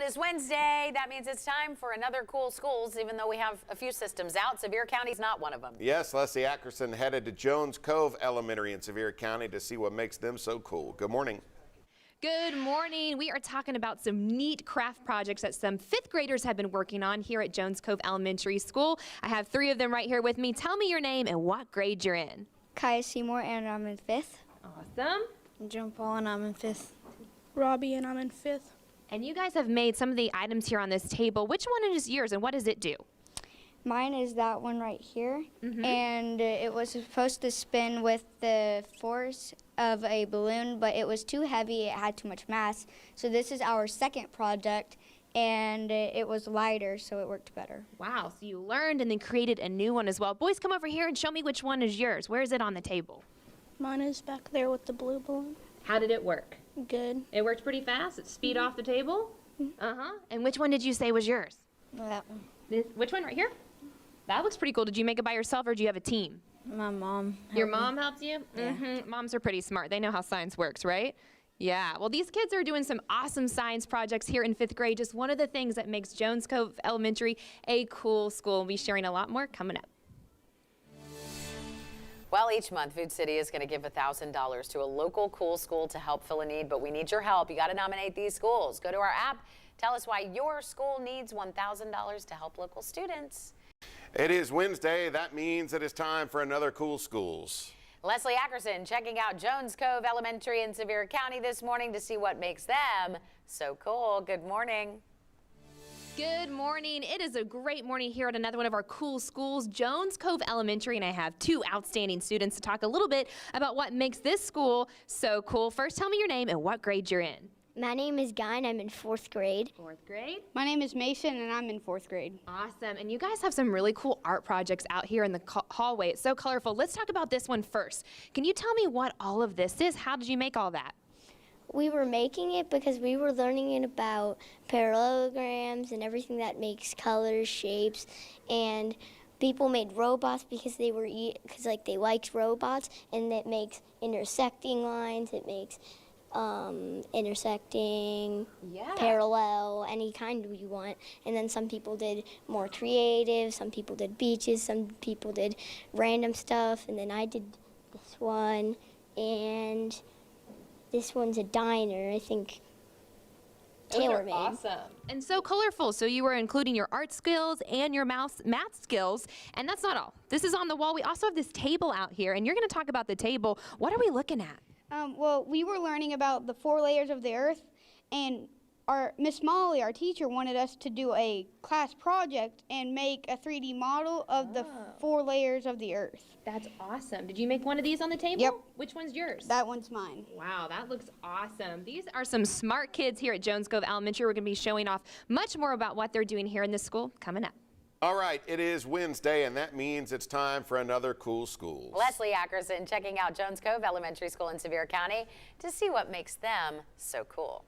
is Wednesday. That means it's time for another Cool Schools, even though we have a few systems out. Sevier County's not one of them. Yes, Leslie Ackerson headed to Jones Cove Elementary in Sevier County to see what makes them so cool. Good morning. Good morning. We are talking about some neat craft projects that some fifth graders have been working on here at Jones Cove Elementary School. I have three of them right here with me. Tell me your name and what grade you're in. Kaya Seymour, and I'm in 5th. Awesome. Jim Paul, and I'm in 5th. Robbie, and I'm in 5th. And you guys have made some of the items here on this table. Which one is yours and what does it do? Mine is that one right here, and it was supposed to spin with the force of a balloon, but it was too heavy, it had too much mass. So this is our second project, and it was lighter, so it worked better. Wow, so you learned and then created a new one as well. Boys, come over here and show me which one is yours. Where is it on the table? Mine is back there with the blue balloon. How did it work? Good. It worked pretty fast? It speed off the table? And which one did you say was yours? That one. Which one right here? That looks pretty cool. Did you make it by yourself or do you have a team? My mom. Your mom helped you? Yeah. Moms are pretty smart. They know how science works, right? Yeah. Well, these kids are doing some awesome science projects here in 5th grade. Just one of the things that makes Jones Cove Elementary a cool school. We'll be sharing a lot more coming up. Well, each month, Food City is going to give $1,000 to a local cool school to help fill a need, but we need your help. You got to nominate these schools. Go to our app. Tell us why your school needs $1,000 to help local students. It is Wednesday. That means it is time for another Cool Schools. Leslie Ackerson checking out Jones Cove Elementary in Sevier County this morning to see what makes them so cool. Good morning. Good morning. It is a great morning here at another one of our cool schools, Jones Cove Elementary, and I have two outstanding students to talk a little bit about what makes this school so cool. First, tell me your name and what grade you're in. My name is Guy, and I'm in 4th grade. 4th grade. My name is Mason, and I'm in 4th grade. Awesome. And you guys have some really cool art projects out here in the hallway. It's so colorful. Let's talk about this one first. Can you tell me what all of this is? How did you make all that? We were making it because we were learning it about parallelograms and everything that makes colors, shapes, and people made robots because they liked robots, and it makes intersecting lines. It makes intersecting, parallel, any kind we want. And then some people did more creative, some people did beaches, some people did random stuff, and then I did this one, and this one's a diner, I think. Taylor made. Awesome. And so colorful. So you were including your art skills and your math skills. And that's not all. This is on the wall. We also have this table out here, and you're going to talk about the table. What are we looking at? Well, we were learning about the 4 layers of the earth, and our Miss Molly, our teacher, wanted us to do a class project and make a 3D model of the 4 layers of the earth. That's awesome. Did you make one of these on the table? Yep. Which one's yours? That one's mine. Wow, that looks awesome. These are some smart kids here at Jones Cove Elementary. We're going to be showing off much more about what they're doing here in this school coming up. All right, it is Wednesday, and that means it's time for another Cool Schools. Leslie Ackerson checking out Jones Cove Elementary School in Sevier County to see what makes them so cool.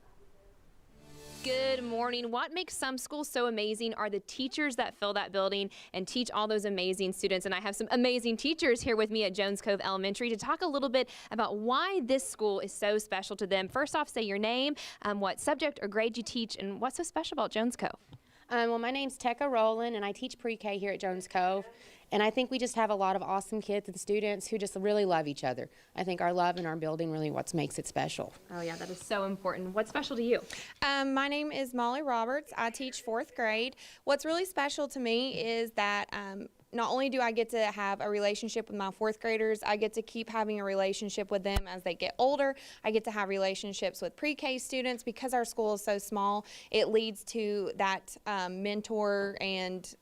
Good morning. What makes some schools so amazing are the teachers that fill that building and teach all those amazing students. And I have some amazing teachers here with me at Jones Cove Elementary to talk a little bit about why this school is so special to them. First off, say your name, what subject or grade you teach, and what's so special about Jones Cove. Well, my name's Tekka Rowland, and I teach pre-K here at Jones Cove. And I think we just have a lot of awesome kids and students who just really love each other. I think our love and our building really what makes it special. Oh yeah, that is so important. What's special to you? My name is Molly Roberts. I teach 4th grade. What's really special to me is that not only do I get to have a relationship with my 4th graders, I get to keep having a relationship with them as they get older. I get to have relationships with pre-K students. Because our school is so small, it leads to that mentor and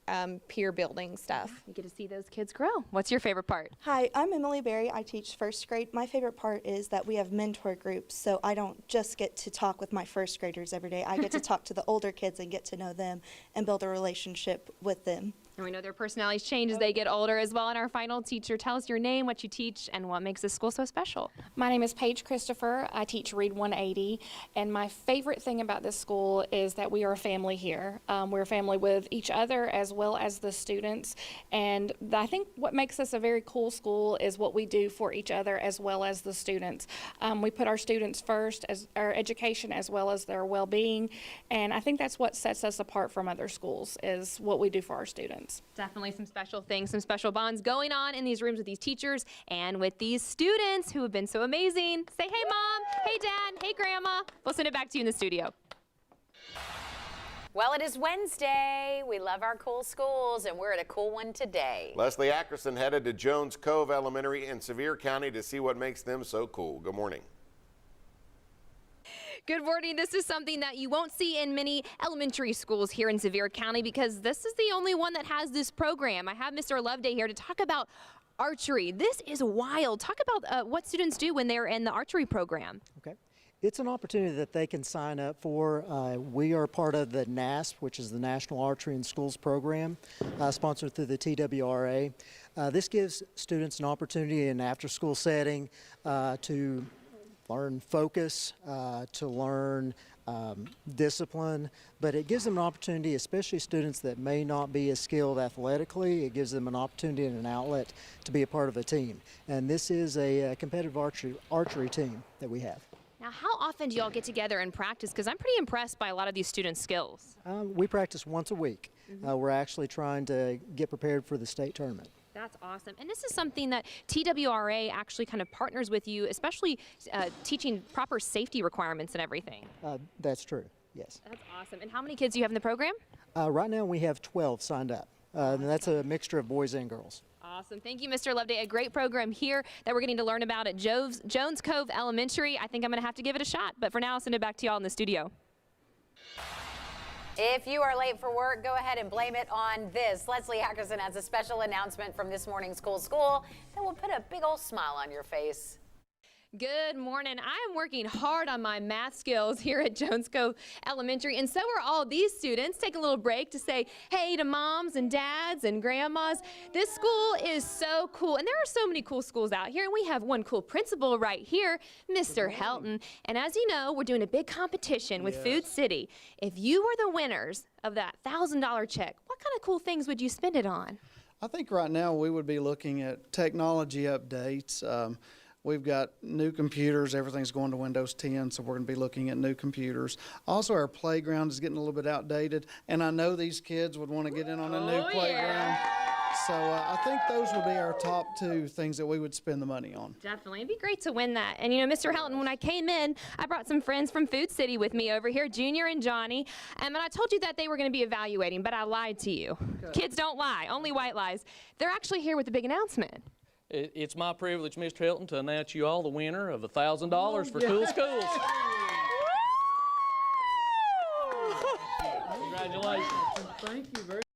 peer building stuff. You get to see those kids grow. What's your favorite part? Hi, I'm Emily Berry. I teach 1st grade. My favorite part is that we have mentor groups, so I don't just get to talk with my 1st graders every day. I get to talk to the older kids and get to know them and build a relationship with them. And we know their personalities change as they get older as well. And our final teacher, tell us your name, what you teach, and what makes this school so special. My name is Paige Christopher. I teach Read 180, and my favorite thing about this school is that we are a family here. We're a family with each other as well as the students, and I think what makes us a very cool school is what we do for each other as well as the students. We put our students first, as our education as well as their well-being, and I think that's what sets us apart from other schools is what we do for our students. Definitely some special things, some special bonds going on in these rooms with these teachers and with these students who have been so amazing. Say, hey, Mom, hey, Dad, hey, Grandma. We'll send it back to you in the studio. Well, it is Wednesday. We love our cool schools, and we're at a cool one today. Leslie Ackerson headed to Jones Cove Elementary in Sevier County to see what makes them so cool. Good morning. Good morning. This is something that you won't see in many elementary schools here in Sevier County because this is the only one that has this program. I have Mr. Loveday here to talk about archery. This is wild. Talk about what students do when they're in the archery program. Okay. It's an opportunity that they can sign up for. We are part of the NASP, which is the National Archery in Schools program, sponsored through the TWRA. This gives students an opportunity in an after-school setting to learn focus, to learn discipline, but it gives them an opportunity, especially students that may not be as skilled athletically, it gives them an opportunity and an outlet to be a part of a team. And this is a competitive archery team that we have. Now, how often do y'all get together and practice? Because I'm pretty impressed by a lot of these students' skills. We practice once a week. We're actually trying to get prepared for the state tournament. That's awesome. And this is something that TWRA actually kind of partners with you, especially teaching proper safety requirements and everything. That's true, yes. That's awesome. And how many kids do you have in the program? Right now we have 12 signed up. And that's a mixture of boys and girls. Awesome. Thank you, Mr. Loveday. A great program here that we're getting to learn about at Jones Cove Elementary. I think I'm going to have to give it a shot. But for now, I'll send it back to y'all in the studio. If you are late for work, go ahead and blame it on this. Leslie Ackerson has a special announcement from this morning's Cool School that will put a big old smile on your face. Good morning. I am working hard on my math skills here at Jones Cove Elementary, and so are all these students. Take a little break to say hey to moms and dads and grandmas. This school is so cool, and there are so many cool schools out here, and we have one cool principal right here, Mr. Helton. And as you know, we're doing a big competition with Food City. If you were the winners of that $1,000 check, what kind of cool things would you spend it on? I think right now we would be looking at technology updates. We've got new computers. Everything's going to Windows 10, so we're going to be looking at new computers. Also, our playground is getting a little bit outdated, and I know these kids would want to get in on a new playground. So I think those would be our top two things that we would spend the money on. Definitely. It'd be great to win that. And, you know, Mr. Helton, when I came in, I brought some friends from Food City with me over here, Junior and Johnny. And I told you that they were going to be evaluating, but I lied to you. Okay. Kids don't lie, only white lies. They're actually here with a big announcement. It's my privilege, Mr. Helton, to announce you all the winner of $1,000 for Cool Schools. Congratulations. Thank you very much.